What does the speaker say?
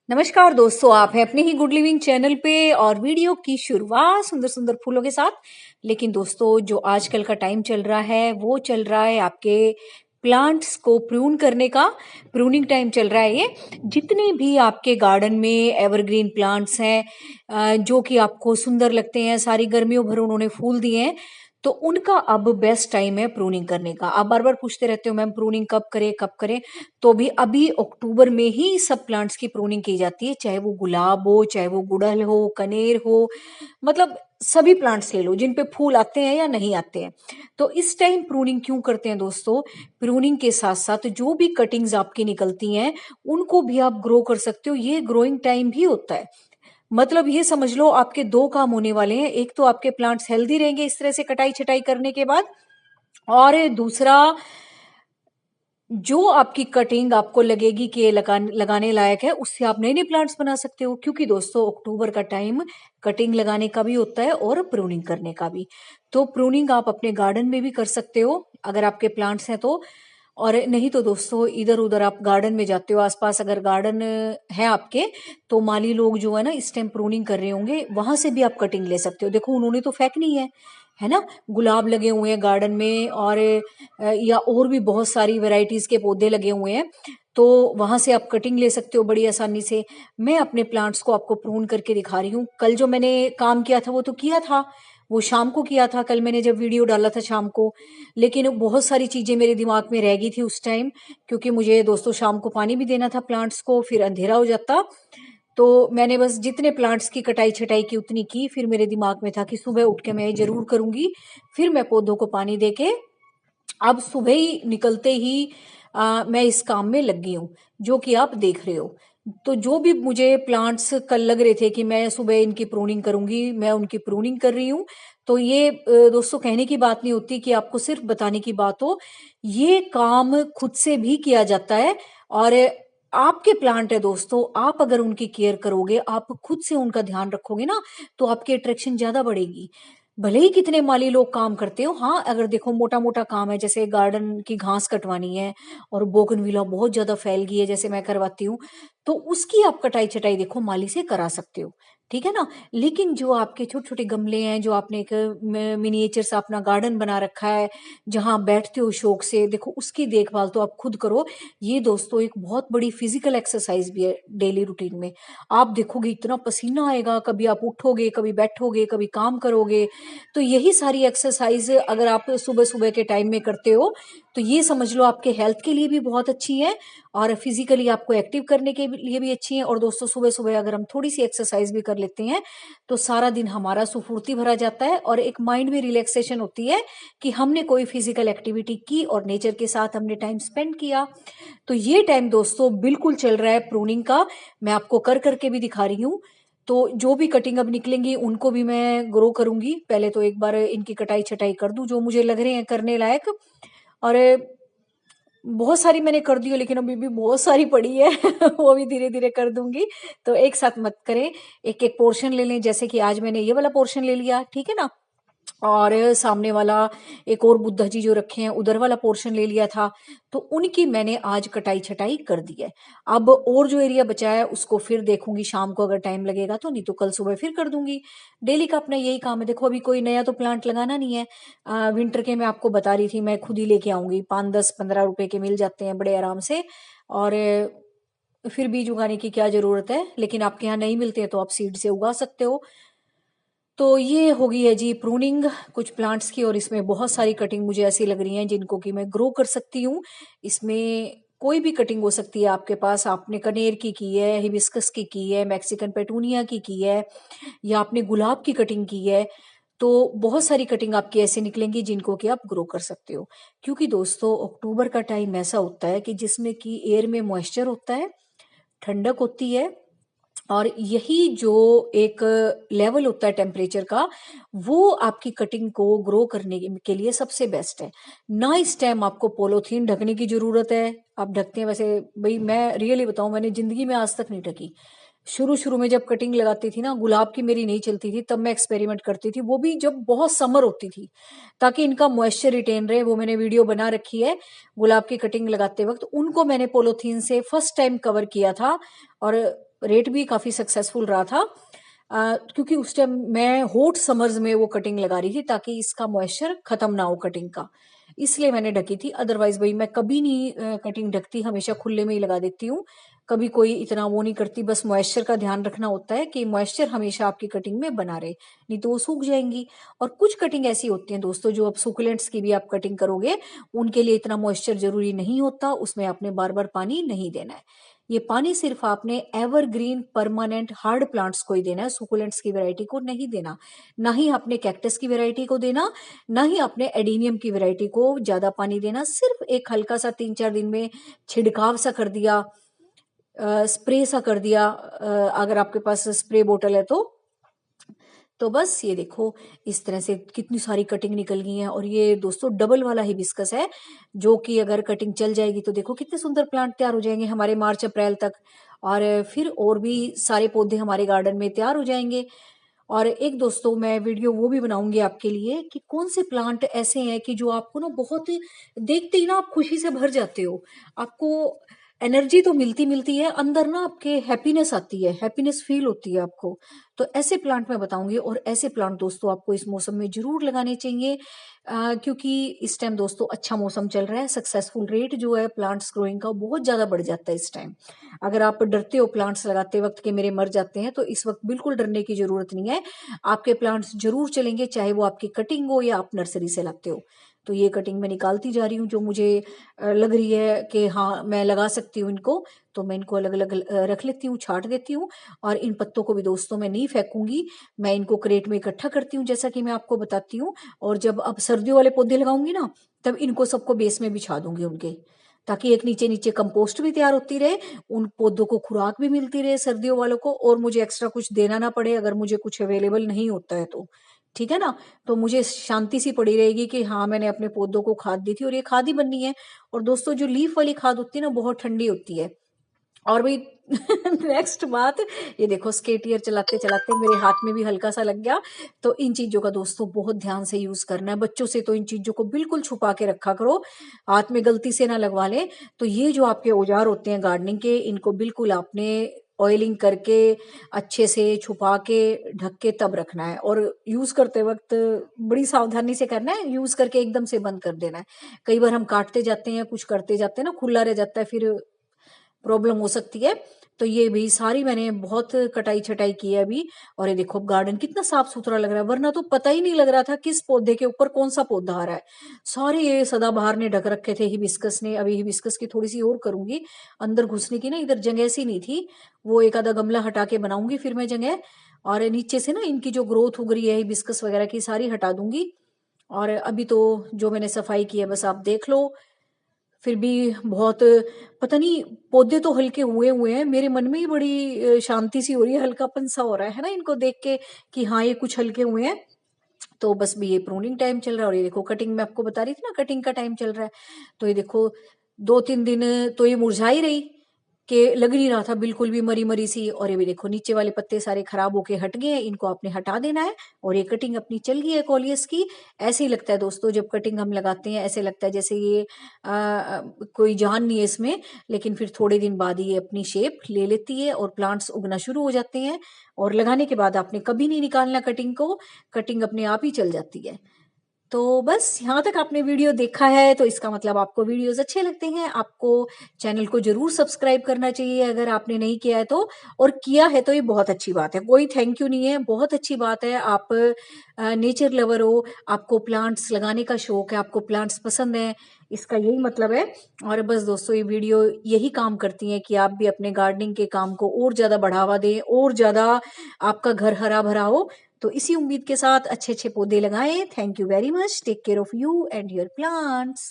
नमस्कार दोस्तों, आप हैं अपने ही गुड लिविंग चैनल पे और वीडियो की शुरुआत सुंदर सुंदर फूलों के साथ। लेकिन दोस्तों, जो आजकल का टाइम चल रहा है वो चल रहा है आपके प्लांट्स को प्रून करने का। प्रूनिंग टाइम चल रहा है ये। जितने भी आपके गार्डन में एवरग्रीन प्लांट्स हैं जो कि आपको सुंदर लगते हैं, सारी गर्मियों भर उन्होंने फूल दिए हैं, तो उनका अब बेस्ट टाइम है प्रूनिंग करने का। आप बार बार पूछते रहते हो मैम प्रूनिंग कब करें। तो भी अभी अक्टूबर में ही सब प्लांट्स की प्रूनिंग की जाती है, चाहे वो गुलाब हो, चाहे वो गुड़हल हो, कनेर हो, मतलब सभी प्लांट्स ले लो जिन पे फूल आते हैं या नहीं आते हैं। तो इस टाइम प्रूनिंग क्यों करते हैं दोस्तों? प्रूनिंग के साथ साथ जो भी कटिंग्स आपकी निकलती हैं उनको भी आप ग्रो कर सकते हो। ये ग्रोइंग टाइम भी होता है। मतलब ये समझ लो आपके दो काम होने वाले हैं। एक तो आपके प्लांट्स हेल्दी रहेंगे इस तरह से कटाई छटाई करने के बाद, और दूसरा जो आपकी कटिंग आपको लगेगी कि ये लगाने लायक है, उससे आप नए नए प्लांट्स बना सकते हो। क्योंकि दोस्तों अक्टूबर का टाइम कटिंग लगाने का भी होता है और प्रूनिंग करने का भी। तो प्रूनिंग आप अपने गार्डन में भी कर सकते हो अगर आपके प्लांट्स हैं तो। और नहीं तो दोस्तों इधर उधर आप गार्डन में जाते हो, आसपास अगर गार्डन है आपके, तो माली लोग जो है ना इस टाइम प्रूनिंग कर रहे होंगे, वहां से भी आप कटिंग ले सकते हो। देखो उन्होंने तो फेंकनी है ना। गुलाब लगे हुए हैं गार्डन में, और या और भी बहुत सारी वैरायटीज के पौधे लगे हुए हैं, तो वहां से आप कटिंग ले सकते हो बड़ी आसानी से। मैं अपने प्लांट्स को आपको प्रून करके दिखा रही हूँ। कल जो मैंने काम किया था वो तो किया था, वो शाम को किया था कल मैंने जब वीडियो डाला था शाम को। लेकिन बहुत सारी चीजें मेरे दिमाग में रह गई थी उस टाइम, क्योंकि मुझे दोस्तों शाम को पानी भी देना था प्लांट्स को, फिर अंधेरा हो जाता। तो मैंने बस जितने प्लांट्स की कटाई छटाई की उतनी की, फिर मेरे दिमाग में था कि सुबह उठ के मैं ये जरूर करूंगी। फिर मैं पौधों को पानी देके अब सुबह ही निकलते ही मैं इस काम में लग गई हूँ, जो कि आप देख रहे हो। तो जो भी मुझे प्लांट्स कल लग रहे थे कि मैं सुबह इनकी प्रूनिंग करूंगी, मैं उनकी प्रूनिंग कर रही हूँ। तो ये दोस्तों कहने की बात नहीं होती कि आपको सिर्फ बताने की बात हो, ये काम खुद से भी किया जाता है। और आपके प्लांट है दोस्तों, आप अगर उनकी केयर करोगे, आप खुद से उनका ध्यान रखोगे ना, तो आपकी अट्रैक्शन ज्यादा बढ़ेगी। भले ही कितने माली लोग काम करते हो, हाँ अगर देखो मोटा मोटा काम है, जैसे गार्डन की घास कटवानी है और बोगनविला बहुत ज्यादा फैल गई है जैसे मैं करवाती हूँ, तो उसकी आप कटाई छटाई देखो माली से करा सकते हो, ठीक है ना। लेकिन जो आपके छोटे छोटे गमले हैं, जो आपने एक मिनिएचर सा अपना गार्डन बना रखा है जहां आप बैठते हो शौक से, देखो उसकी देखभाल तो आप खुद करो। ये दोस्तों एक बहुत बड़ी फिजिकल एक्सरसाइज भी है डेली रूटीन में। आप देखोगे इतना पसीना आएगा, कभी आप उठोगे, कभी बैठोगे, कभी काम करोगे। तो यही सारी एक्सरसाइज अगर आप सुबह सुबह के टाइम में करते हो, तो ये समझ लो आपके हेल्थ के लिए भी बहुत अच्छी है और फिजिकली आपको एक्टिव करने के लिए भी अच्छी है। और दोस्तों सुबह सुबह अगर हम थोड़ी सी एक्सरसाइज भी कर लेते हैं, तो सारा दिन हमारा सुफूर्ती भरा जाता है और एक माइंड में रिलैक्सेशन होती है कि हमने कोई फिजिकल एक्टिविटी की और नेचर के साथ हमने टाइम स्पेंड किया। तो ये टाइम दोस्तों बिल्कुल चल रहा है प्रूनिंग का। मैं आपको कर करके भी दिखा रही हूँ। तो जो भी कटिंग अब निकलेंगी उनको भी मैं ग्रो करूंगी। पहले तो एक बार इनकी कटाई छटाई कर दूं जो मुझे लग रहे हैं करने लायक। और बहुत सारी मैंने कर दी है, लेकिन अभी भी बहुत सारी पड़ी है वो भी धीरे धीरे कर दूंगी। तो एक साथ मत करें, एक एक पोर्शन ले लें। जैसे कि आज मैंने ये वाला पोर्शन ले लिया, ठीक है ना, और सामने वाला एक और बुद्धा जी जो रखे हैं उधर वाला पोर्शन ले लिया था। तो उनकी मैंने आज कटाई छटाई कर दी है। अब और जो एरिया बचा है उसको फिर देखूंगी शाम को, अगर टाइम लगेगा तो, नहीं तो कल सुबह फिर कर दूंगी। डेली का अपना यही काम है। देखो अभी कोई नया तो प्लांट लगाना नहीं है। विंटर के मैं आपको बता रही थी, मैं खुद ही लेके आऊंगी, 5 10 15 रुपए के मिल जाते हैं बड़े आराम से। और फिर बीज उगाने की क्या जरूरत है, लेकिन आपके यहाँ नहीं मिलते हैं तो आप सीड से उगा सकते हो। तो ये हो गई है जी प्रूनिंग कुछ प्लांट्स की, और इसमें बहुत सारी कटिंग मुझे ऐसी लग रही हैं जिनको कि मैं ग्रो कर सकती हूँ। इसमें कोई भी कटिंग हो सकती है आपके पास। आपने कनेर की है, हिबिस्कस की है, मैक्सिकन पेटूनिया की है, या आपने गुलाब की कटिंग की है। तो बहुत सारी कटिंग आपकी ऐसे निकलेंगी जिनको कि आप ग्रो कर सकते हो। क्योंकि दोस्तों अक्टूबर का टाइम ऐसा होता है कि जिसमें कि एयर में मॉइस्चर होता है, ठंडक होती है, और यही जो एक लेवल होता है टेम्परेचर का, वो आपकी कटिंग को ग्रो करने के लिए सबसे बेस्ट है ना। इस टाइम आपको पोलोथीन ढकने की जरूरत है। आप ढकते हैं वैसे, भाई मैं रियली बताऊं, मैंने जिंदगी में आज तक नहीं ढकी। शुरू शुरू में जब कटिंग लगाती थी ना, गुलाब की मेरी नहीं चलती थी, तब मैं एक्सपेरिमेंट करती थी, वो भी जब बहुत समर होती थी, ताकि इनका मॉइस्चर रिटेन रहे। वो मैंने वीडियो बना रखी है। गुलाब की कटिंग लगाते वक्त उनको मैंने पोलोथीन से फर्स्ट टाइम कवर किया था। और रेट भी काफ़ी सक्सेसफुल रहा था। क्योंकि उस टाइम मैं हॉट समर्स में वो कटिंग लगा रही थी ताकि इसका मॉइस्चर खत्म ना हो कटिंग का, इसलिए मैंने ढकी थी। अदरवाइज भाई मैं कभी नहीं कटिंग ढकती, हमेशा खुले में ही लगा देती हूँ। कभी कोई इतना वो नहीं करती, बस मॉइस्चर का ध्यान रखना होता है कि मॉइस्चर हमेशा आपकी कटिंग में बना रहे, नहीं तो वो सूख जाएंगी। और कुछ कटिंग ऐसी होती हैं दोस्तों, जो अब सुकुलेंट्स की भी आप कटिंग करोगे, उनके लिए इतना मॉइस्चर जरूरी नहीं होता, उसमें आपने बार बार पानी नहीं देना है। ये पानी सिर्फ आपने एवरग्रीन परमानेंट हार्ड प्लांट्स को ही देना है, सुकुलेंट्स की वैरायटी को नहीं देना। ना ही आपने कैक्टस की वैरायटी को देना, ना ही आपने एडीनियम की वैरायटी को ज्यादा पानी देना। सिर्फ एक हल्का सा 3-4 दिन में छिड़काव सा कर दिया, स्प्रे सा कर दिया, अगर आपके पास स्प्रे बोतल है तो बस ये देखो इस तरह से कितनी सारी कटिंग निकल गई है। और ये दोस्तों डबल वाला हिबिस्कस है, जो कि अगर कटिंग चल जाएगी तो देखो कितने सुंदर प्लांट तैयार हो जाएंगे हमारे मार्च अप्रैल तक। और फिर और भी सारे पौधे हमारे गार्डन में तैयार हो जाएंगे। और एक दोस्तों मैं वीडियो वो भी बनाऊंगी आपके लिए कि कौन से प्लांट ऐसे हैं कि जो आपको ना बहुत देखते ही ना आप खुशी से भर जाते हो, आपको एनर्जी तो मिलती मिलती है, अंदर ना आपके हैप्पीनेस आती है, हैप्पीनेस फील होती है आपको। तो ऐसे प्लांट मैं बताऊंगी। और ऐसे प्लांट दोस्तों आपको इस मौसम में जरूर लगाने चाहिए, क्योंकि इस टाइम दोस्तों अच्छा मौसम चल रहा है, सक्सेसफुल रेट जो है प्लांट्स ग्रोइंग का बहुत ज्यादा बढ़ जाता है इस टाइम। अगर आप डरते हो प्लांट्स लगाते वक्त कि मेरे मर जाते हैं, तो इस वक्त बिल्कुल डरने की जरूरत नहीं है। आपके प्लांट्स जरूर चलेंगे, चाहे वो आपकी कटिंग हो या आप नर्सरी से लाते हो। तो ये कटिंग मैं निकालती जा रही हूँ, जो मुझे लग रही है कि हाँ मैं लगा सकती हूँ इनको, तो मैं इनको अलग अलग रख लेती हूँ, छाट देती हूँ। और इन पत्तों को भी दोस्तों मैं नहीं फेंकूंगी, मैं इनको क्रेट में इकट्ठा करती हूँ जैसा कि मैं आपको बताती हूँ। और जब अब सर्दियों वाले पौधे लगाऊंगी ना, तब इनको सबको बेस में बिछा दूंगी उनके, ताकि एक नीचे नीचे कंपोस्ट भी तैयार होती रहे, उन पौधों को खुराक भी मिलती रहे सर्दियों वालों को, और मुझे एक्स्ट्रा कुछ देना ना पड़े अगर मुझे कुछ अवेलेबल नहीं होता है तो। ठीक है ना। तो मुझे शांति सी पड़ी रहेगी कि हाँ मैंने अपने पौधों को खाद दी थी, और ये खाद ही बननी है। और दोस्तों जो लीफ वाली खाद होती है ना, बहुत ठंडी होती है। और भाई नेक्स्ट बात, ये देखो स्केटियर चलाते चलाते मेरे हाथ में भी हल्का सा लग गया। तो इन चीजों का दोस्तों बहुत ध्यान से यूज करना है, बच्चों से तो इन चीजों को बिल्कुल छुपा के रखा करो, हाथ में गलती से ना लगवा ले। तो ये जो आपके औजार होते हैं गार्डनिंग के, इनको बिल्कुल आपने ऑयलिंग करके अच्छे से छुपा के ढक के तब रखना है। और यूज करते वक्त बड़ी सावधानी से करना है, यूज करके एकदम से बंद कर देना है। कई बार हम काटते जाते हैं, कुछ करते जाते हैं ना, खुला रह जाता है, फिर प्रॉब्लम हो सकती है। तो ये भी सारी मैंने बहुत कटाई छटाई की है अभी। और ये देखो गार्डन कितना साफ सुथरा लग रहा है, वरना तो पता ही नहीं लग रहा था किस पौधे के ऊपर कौन सा पौधा आ रहा है। सारे ये सदाबहार ने ढक रखे थे, हिबिस्कस ने। अभी हिबिस्कस की थोड़ी सी और करूंगी, अंदर घुसने की ना इधर जगह सी नहीं थी, वो एक आधा गमला हटा के बनाऊंगी फिर मैं जगह। और नीचे से ना इनकी जो ग्रोथ उग रही है हिबिस्कस वगैरह की, सारी हटा दूंगी। और अभी तो जो मैंने सफाई की है बस आप देख लो। फिर भी बहुत, पता नहीं, पौधे तो हल्के हुए हुए हैं, मेरे मन में ही बड़ी शांति सी हो रही है, हल्कापन सा हो रहा है ना इनको देख के, कि हाँ ये कुछ हल्के हुए हैं। तो बस भी ये प्रूनिंग टाइम चल रहा है। और ये देखो कटिंग में आपको बता रही थी ना, कटिंग का टाइम चल रहा है। तो ये देखो 2-3 दिन तो ये मुरझा ही रही, कि लग नहीं रहा था बिल्कुल भी मरी मरी सी। और ये भी देखो नीचे वाले पत्ते सारे खराब होके हट गए हैं, इनको आपने हटा देना है। और ये कटिंग अपनी चल गई है कॉलियस की। ऐसे ही लगता है दोस्तों, जब कटिंग हम लगाते हैं ऐसे लगता है जैसे ये कोई जान नहीं है इसमें, लेकिन फिर थोड़े दिन बाद ये अपनी शेप ले लेती है और प्लांट्स उगना शुरू हो जाते हैं। और लगाने के बाद आपने कभी नहीं निकालना कटिंग को, कटिंग अपने आप ही चल जाती है। तो बस यहाँ तक आपने वीडियो देखा है, तो इसका मतलब आपको वीडियोस अच्छे लगते हैं। आपको चैनल को जरूर सब्सक्राइब करना चाहिए अगर आपने नहीं किया है तो। और किया है तो ये बहुत अच्छी बात है, कोई थैंक यू नहीं है, बहुत अच्छी बात है। आप नेचर लवर हो, आपको प्लांट्स लगाने का शौक है, आपको प्लांट्स पसंद है, इसका यही मतलब है। और बस दोस्तों ये वीडियो यही काम करती है कि आप भी अपने गार्डनिंग के काम को और ज्यादा बढ़ावा दें, और ज्यादा आपका घर हरा भरा हो। तो इसी उम्मीद के साथ अच्छे अच्छे पौधे लगाएं। Thank you very much, take care of you and your plants.